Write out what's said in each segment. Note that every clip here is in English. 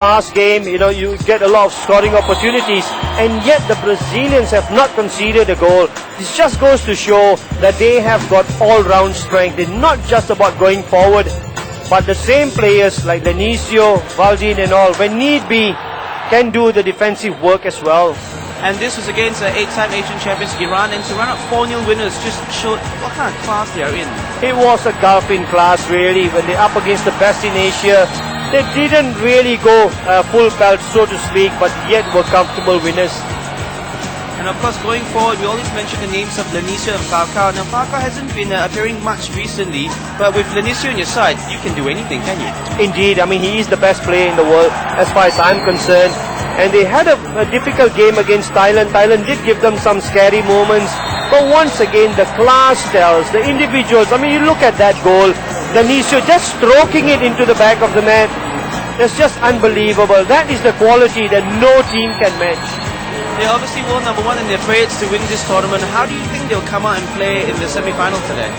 Last game, you get a lot of scoring opportunities, and yet the Brazilians have not conceded a goal. This just goes to show that they have got all-round strength. They're not just about going forward, but the same players like Lenicio, Valdin and all, when need be, can do the defensive work as well. And this was against the 8-time Asian champions Iran, and to run up 4-0 winners just showed what kind of class they are in. It was a gulf in class really. When they're up against the best in Asia, they didn't really go full pelt, so to speak, but yet were comfortable winners. And of course, going forward, we always mention the names of Lenicio and Falcao. Now, Falcao hasn't been appearing much recently, but with Lenicio on your side, you can do anything, can you? Indeed, I mean, he is the best player in the world as far as I'm concerned. And they had a difficult game against Thailand. Thailand did give them some scary moments. But once again, the class tells, the individuals, I mean, you look at that goal, Lenicio just stroking it into the back of the net. It's just unbelievable. That is the quality that no team can match. They obviously were number one in their parades to win this tournament. How do you think they'll come out and play in the semi-final today?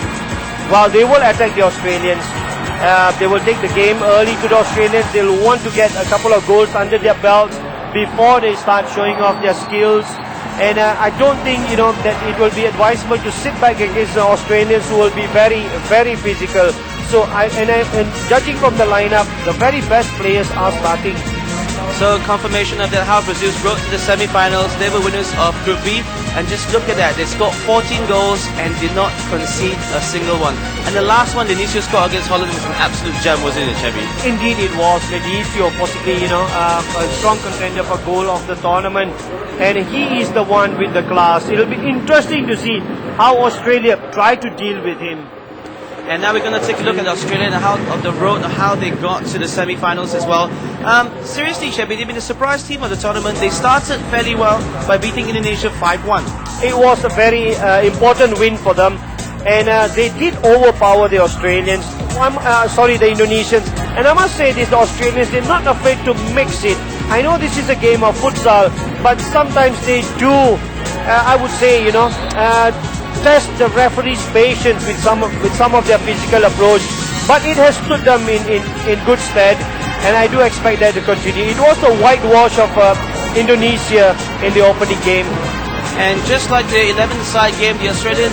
Well, they will attack the Australians. They will take the game early to the Australians. They'll want to get a couple of goals under their belts before they start showing off their skills. And I don't think, that it will be advisable to sit back against the Australians, who will be very, very physical. So, and judging from the lineup, the very best players are starting. So, confirmation of that, how Brazil's rode to the semi-finals. They were winners of Group B, and just look at that. They scored 14 goals and did not concede a single one. And the last one, Lenicio scored against Holland, was an absolute gem, wasn't it, Chevy? Indeed, it was. Lenicio, possibly, a strong contender for goal of the tournament, and he is the one with the class. It'll be interesting to see how Australia try to deal with him. And now we're going to take a look at Australia and how they got to the semi-finals as well. Seriously, Chevy, they've been the surprise team of the tournament. They started fairly well by beating Indonesia 5-1. It was a very important win for them, and they did overpower the Australians. The Indonesians. And I must say this, the Australians, they're not afraid to mix it. I know this is a game of futsal, but sometimes they do, I would say, test the referee's patience with some of their physical approach, but it has stood them in good stead, and I do expect that to continue. It was a whitewash of Indonesia in the opening game. And just like the 11th side game, the Australian,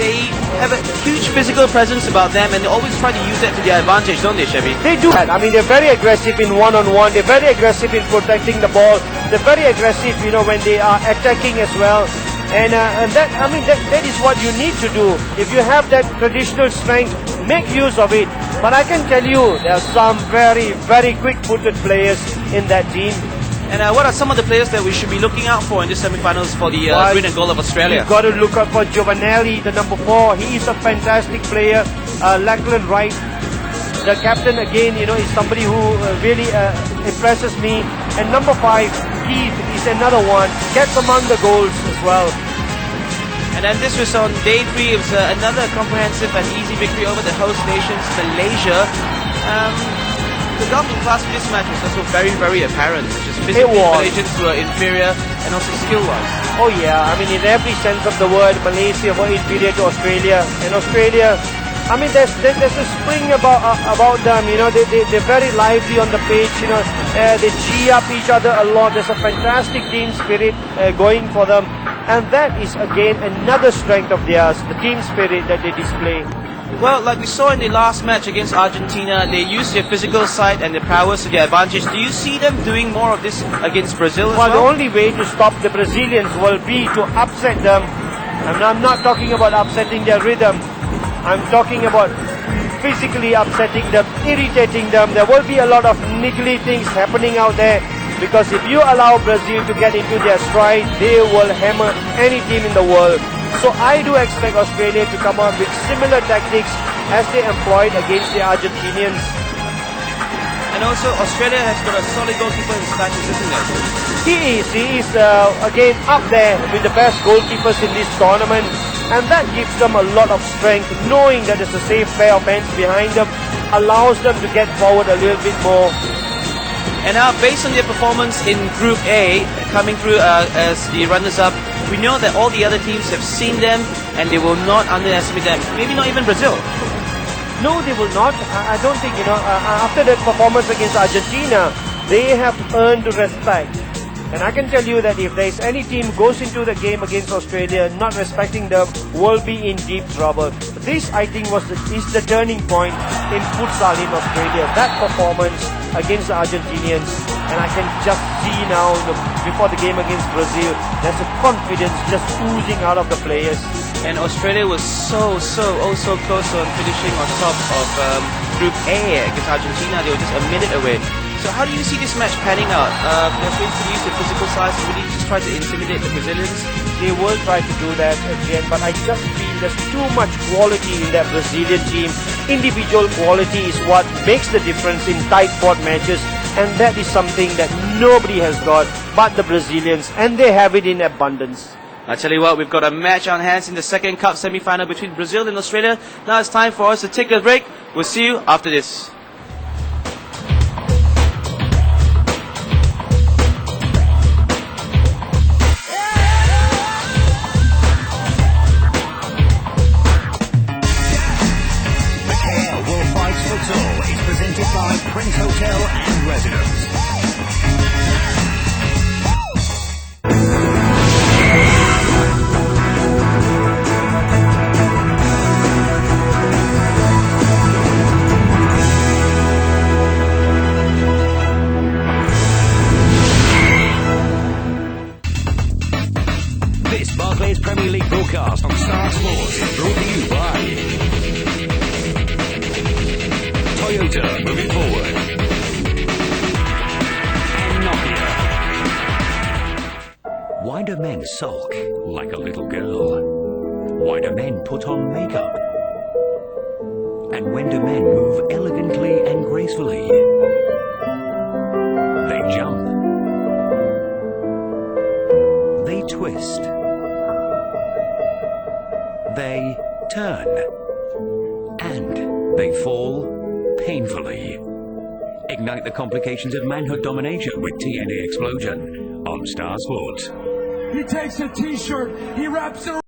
they have a huge physical presence about them, and they always try to use that to their advantage, don't they, Chevy? They do that. I mean, they're very aggressive in one-on-one. They're very aggressive in protecting the ball. They're very aggressive, when they are attacking as well. And that is what you need to do. If you have that traditional strength, make use of it. But I can tell you, there are some very, very quick-footed players in that team. And what are some of the players that we should be looking out for in the semi-finals for the green and gold of Australia? You've got to look out for Giovanelli, the number 4. He is a fantastic player. Lachlan Wright, the captain, again, is somebody who really impresses me. And number 5, Keith, is another one. Gets among the goals as well. And then this was on day 3. It was another comprehensive and easy victory over the host nations, Malaysia. The gulf in class for this match was also very, very apparent. Just physically, Malaysians were inferior, and also skill-wise. Oh yeah, I mean, in every sense of the word, Malaysia were inferior to Australia. And Australia, I mean, there's a spring about them. They're very lively on the pitch. They cheer up each other a lot. There's a fantastic team spirit going for them, and that is again another strength of theirs, the team spirit that they display. Well, like we saw in the last match against Argentina, they used their physical side and their prowess to their advantage. Do you see them doing more of this against Brazil as well? The only way to stop the Brazilians will be to upset them. And I'm not talking about upsetting their rhythm. I'm talking about physically upsetting them, irritating them. There will be a lot of niggly things happening out there, because if you allow Brazil to get into their stride, they will hammer any team in the world. So I do expect Australia to come out with similar tactics as they employed against the Argentinians. And also, Australia has got a solid goalkeeper in status, isn't it? He is again up there with the best goalkeepers in this tournament, and that gives them a lot of strength, knowing that there's a safe pair of hands behind them, allows them to get forward a little bit more. And now, based on their performance in Group A, coming through as the runners-up, we know that all the other teams have seen them, and they will not underestimate them. Maybe not even Brazil. No, they will not. I don't think, after that performance against Argentina, They have earned respect. And I can tell you that if there is any team goes into the game against Australia not respecting them, will be in deep trouble. This, I think, is the turning point in futsal in Australia. That performance against the Argentinians, and I can just see now before the game against Brazil, there's a confidence just oozing out of the players. And Australia was so close on finishing on top of Group A against Argentina. They were just a minute away. So how do you see this match panning out? The Australians to use the physical side to really just try to intimidate the Brazilians? They will try to do that again, but I just feel there's too much quality in that Brazilian team. Individual quality is what makes the difference in tight fought matches, and that is something that nobody has got but the Brazilians, and they have it in abundance. I tell you what, we've got a match on hands in the second cup semi-final between Brazil and Australia. Now it's time for us to take a break. We'll see you after this. Futsal is presented by Prince Hotel and Residence. This Barclays Premier League broadcast on Star Sports is brought to you by Toyota, moving forward. And Nokia. Why do men sulk like a little girl? Why do men put on makeup? And when do men move elegantly and gracefully? They jump. They twist. They turn. And they fall painfully. Ignite the complications of manhood domination with TNA Explosion on Star Sports. He takes a t-shirt, he wraps it